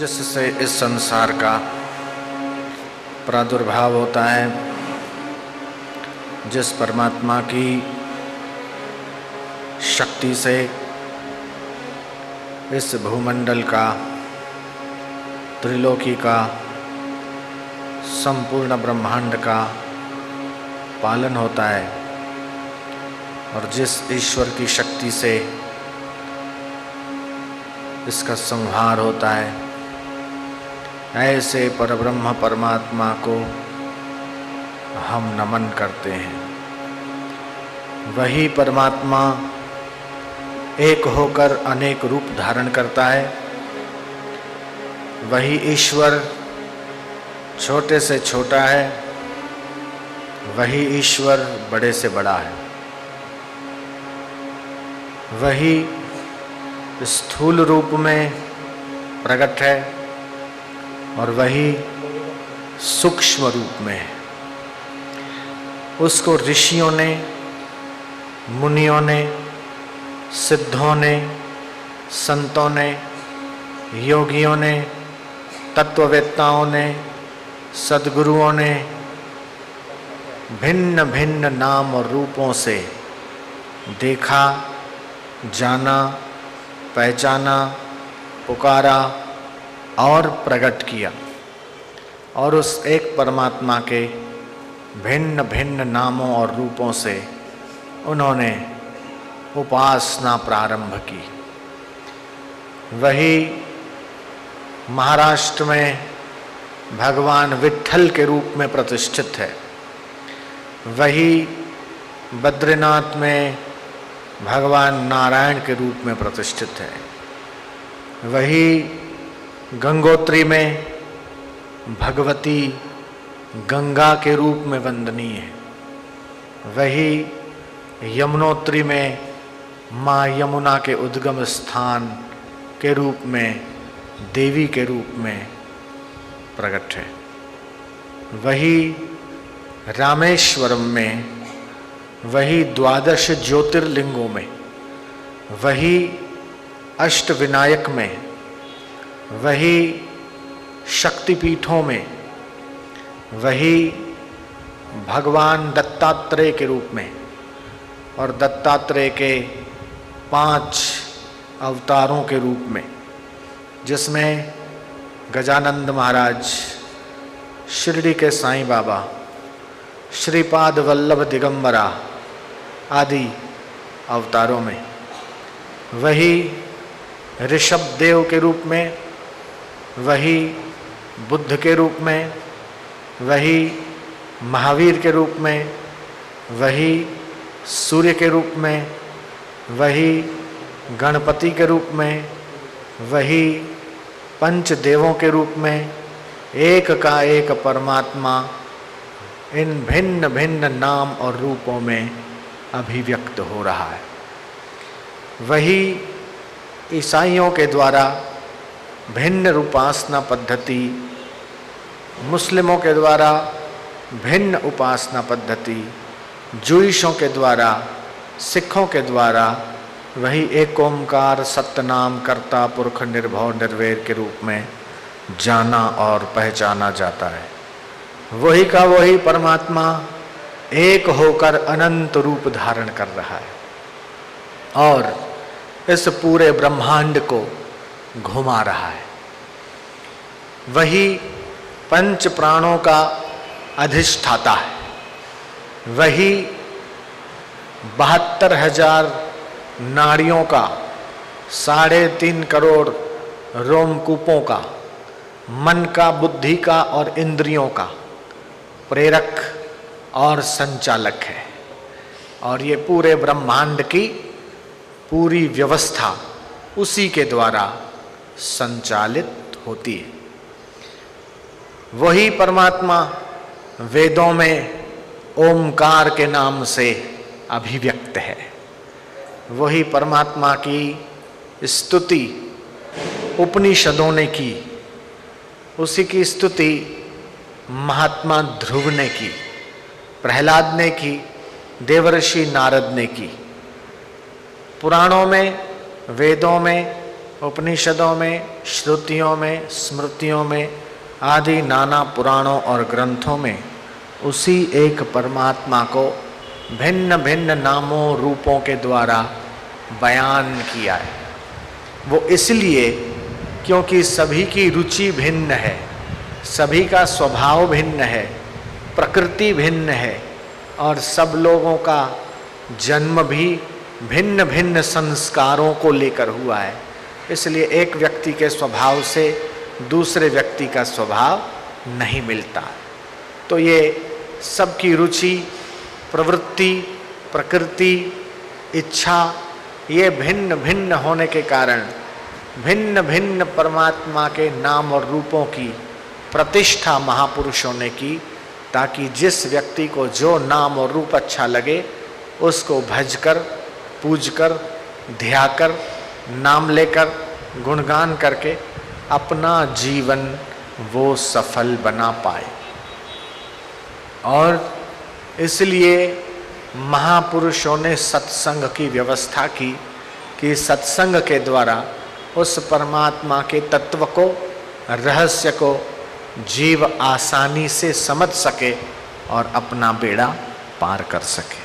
जिससे इस संसार का प्रादुर्भाव होता है, जिस परमात्मा की शक्ति से इस भूमंडल का, त्रिलोकी का, संपूर्ण ब्रह्मांड का पालन होता है और जिस ईश्वर की शक्ति से इसका संहार होता है, ऐसे परब्रह्म परमात्मा को हम नमन करते हैं। वही परमात्मा एक होकर अनेक रूप धारण करता है। वही ईश्वर छोटे से छोटा है, वही ईश्वर बड़े से बड़ा है। वही स्थूल रूप में प्रकट है और वही सूक्ष्म रूप में है। उसको ऋषियों ने, मुनियों ने, सिद्धों ने, संतों ने, योगियों ने, तत्ववेत्ताओं ने, सद्गुरुओं ने भिन्न भिन्न नाम और रूपों से देखा, जाना, पहचाना, पुकारा और प्रकट किया और उस एक परमात्मा के भिन्न भिन्न नामों और रूपों से उन्होंने उपासना प्रारंभ की। वही महाराष्ट्र में भगवान विट्ठल के रूप में प्रतिष्ठित है। वही बद्रीनाथ में भगवान नारायण के रूप में प्रतिष्ठित है। वही गंगोत्री में भगवती गंगा के रूप में वंदनीय है। वही यमुनोत्री में माँ यमुना के उद्गम स्थान के रूप में, देवी के रूप में प्रकट है। वही रामेश्वरम में, वही 12 ज्योतिर्लिंगों में, वही अष्टविनायक में, वही शक्तिपीठों में, वही भगवान दत्तात्रेय के रूप में और दत्तात्रेय के 5 अवतारों के रूप में, जिसमें गजानंद महाराज, शिरडी के साईं बाबा, श्रीपाद वल्लभ दिगंबरा आदि अवतारों में, वही ऋषभ देव के रूप में, वही बुद्ध के रूप में, वही महावीर के रूप में, वही सूर्य के रूप में, वही गणपति के रूप में, वही पंचदेवों के रूप में, एक का एक परमात्मा इन भिन्न भिन्न नाम और रूपों में अभिव्यक्त हो रहा है। वही ईसाइयों के द्वारा भिन्न उपासना पद्धति, मुस्लिमों के द्वारा भिन्न उपासना पद्धति, जूइशों के द्वारा, सिखों के द्वारा वही एक ओंकार सतनाम कर्ता पुरख निर्भव निर्वैर के रूप में जाना और पहचाना जाता है। वही का वही परमात्मा एक होकर अनंत रूप धारण कर रहा है और इस पूरे ब्रह्मांड को घुमा रहा है। वही पंच प्राणों का अधिष्ठाता है। वही 72,000 नाड़ियों का, 3.5 करोड़ रोमकूपों का, मन का, बुद्धि का और इंद्रियों का प्रेरक और संचालक है और ये पूरे ब्रह्मांड की पूरी व्यवस्था उसी के द्वारा संचालित होती है। वही परमात्मा वेदों में ओमकार के नाम से अभिव्यक्त है। वही परमात्मा की स्तुति उपनिषदों ने की, उसी की स्तुति महात्मा ध्रुव ने की, प्रहलाद ने की, देवर्षि नारद ने की। पुराणों में, वेदों में उपनिषदों में, श्रुतियों में, स्मृतियों में आदि नाना पुराणों और ग्रंथों में उसी एक परमात्मा को भिन्न भिन्न नामों रूपों के द्वारा बयान किया है। वो इसलिए क्योंकि सभी की रुचि भिन्न है, सभी का स्वभाव भिन्न है, प्रकृति भिन्न है और सब लोगों का जन्म भी भिन्न भिन्न संस्कारों को लेकर हुआ है। इसलिए एक व्यक्ति के स्वभाव से दूसरे व्यक्ति का स्वभाव नहीं मिलता। तो ये सबकी रुचि, प्रवृत्ति, प्रकृति, इच्छा ये भिन्न भिन्न होने के कारण भिन्न भिन्न परमात्मा के नाम और रूपों की प्रतिष्ठा महापुरुषों ने की, ताकि जिस व्यक्ति को जो नाम और रूप अच्छा लगे उसको भजकर, पूजकर, ध्याकर, नाम लेकर, गुणगान करके अपना जीवन वो सफल बना पाए। और इसलिए महापुरुषों ने सत्संग की व्यवस्था की कि सत्संग के द्वारा उस परमात्मा के तत्व को, रहस्य को जीव आसानी से समझ सके और अपना बेड़ा पार कर सके।